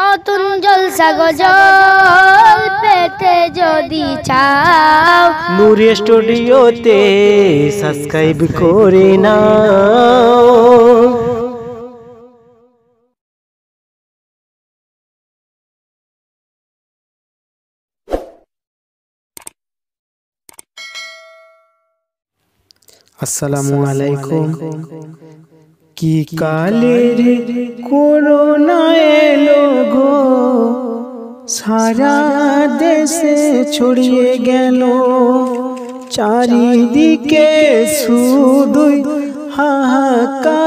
নতুন জলসা গজল পেতে যদি চাও নূর স্টুডিওতে সাবস্ক্রাইব করে নাও। আসসালামু আলাইকুম। কি কালের করোনা এলো গো, সারা দেশে ছড়িয়ে গেল, চারিদিকে শুধুই হাহাকার।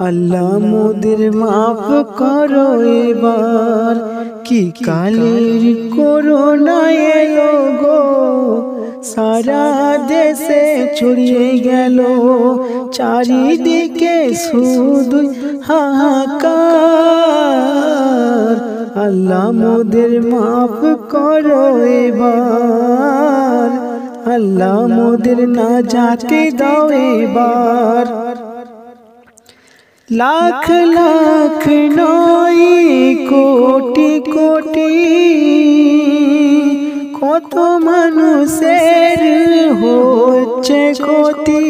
আল্লাহ মোদের মাফ করো এবার। কি কালের করোনা এলো গো, সারা দেশে ছড়িয়ে গেল, চারিদিকে শুধুই হাহাকার। আল্লাহ মোদের মাফ করো এবার, আল্লাহ মোদের নাজাতে দাও এবার। লাখ লাখ নয় কোটি কোটি, কত মানুষের হচ্ছে ক্ষতি।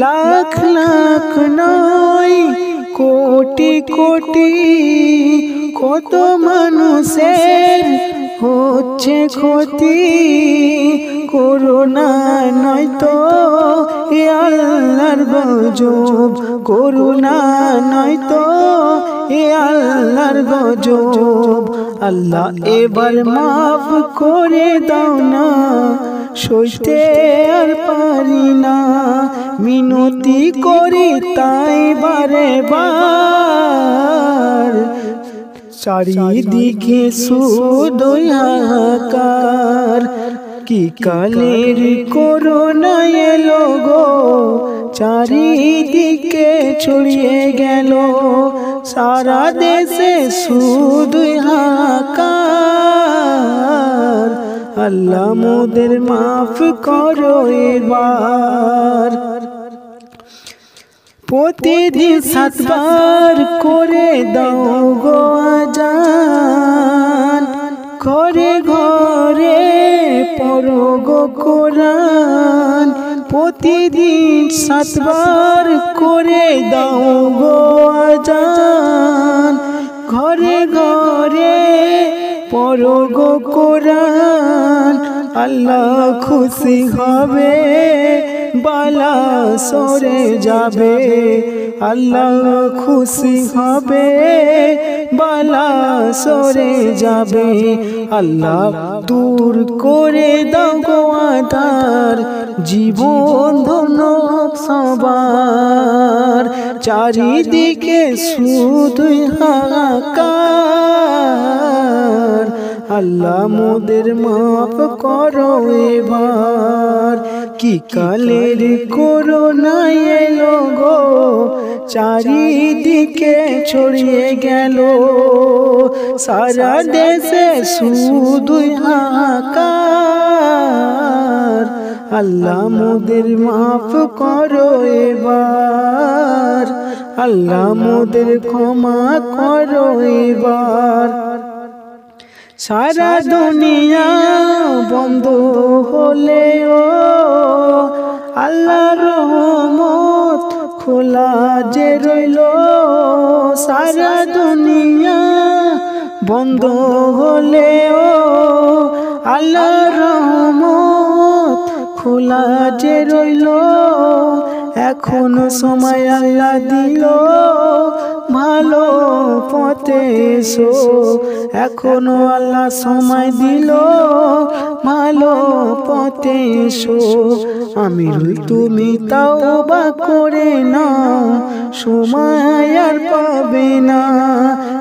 লাখ লাখ নয় কোটি কোটি, কত মানুষের হচ্ছে ক্ষতি। করোনা নয় তো এ আল্লাহর গজব, করোনা নয় তো এ আল্লাহর গজব। আল্লাহ এবার মাফ করে দাও না, সইতে আর পারি না, মিনতি করি তাই বারে বার। চারিদিকে শুধুই হাহাকার। কি কালের করোনা এলো গো, চারিদিকে ছড়িয়ে গেল, সারা দেশে শুধুই হাহাকার। আল্লাহ মোদের মাফ করো এবার। প্রতিদিন 7 বার করে দাও গো আজান, ঘরে ঘরে পড়ো গো কোরআন। প্রতিদিন 7 বার করে দাও গো আজান, ঘরে ঘরে পড়ো গো কোরআন। আল্লাহ খুশি হবে, বালা সরে যাবে, আল্লাহ খুশি হবে, বালা সরে যাবে। আল্লাহ দূর করে দাও গো আঁধার, জীবন ধন্য সবার। চারিদিকে শুধুই হাহাকার। আল্লাহ মোদের মাফ করো এবার। কি কালের করোনা এলো গো, চারিদিকে ছড়িয়ে গেল, সারা দেশে শুধুই হাহাকার। আল্লাহ মোদের মাফ করো এবার, আল্লাহ মোদের ক্ষমা করো এবার। সারা দুনিয়া বন্ধ হলেও আল্লাহর রহমত খোলা যে রইল। সারা দুনিয়া বন্ধ হলেও আল্লাহর রহমত খোলা যে রইল। এখনো সময় আল্লাহ দিল, ভালো পথে এসো। এখনো আল্লাহ সময় দিল, ভালো পথে এসো। আমিরুল তুমি তাওবা করে নাও, সময় আর পাবে না।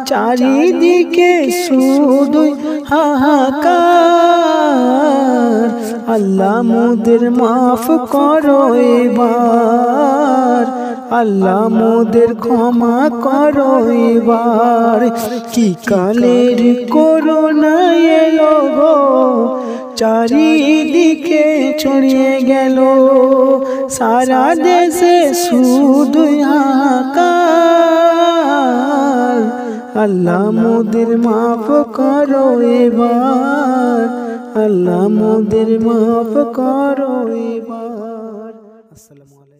চারিদিকে শুধুই হাহাকার। আল্লাহ মোদের মাফ করো এবার, আল্লাহ মোদের ক্ষমা করো এবার। কি কালের করোনা এলো গো, চারিদিকে ছড়িয়ে গেল, সারা দেশে শুধুই হাহাকার। আল্লাহ মোদের মাফ করো এবার, আল্লাহ মোদের মাফ করো এবার। আসসালামু আলাইকুম।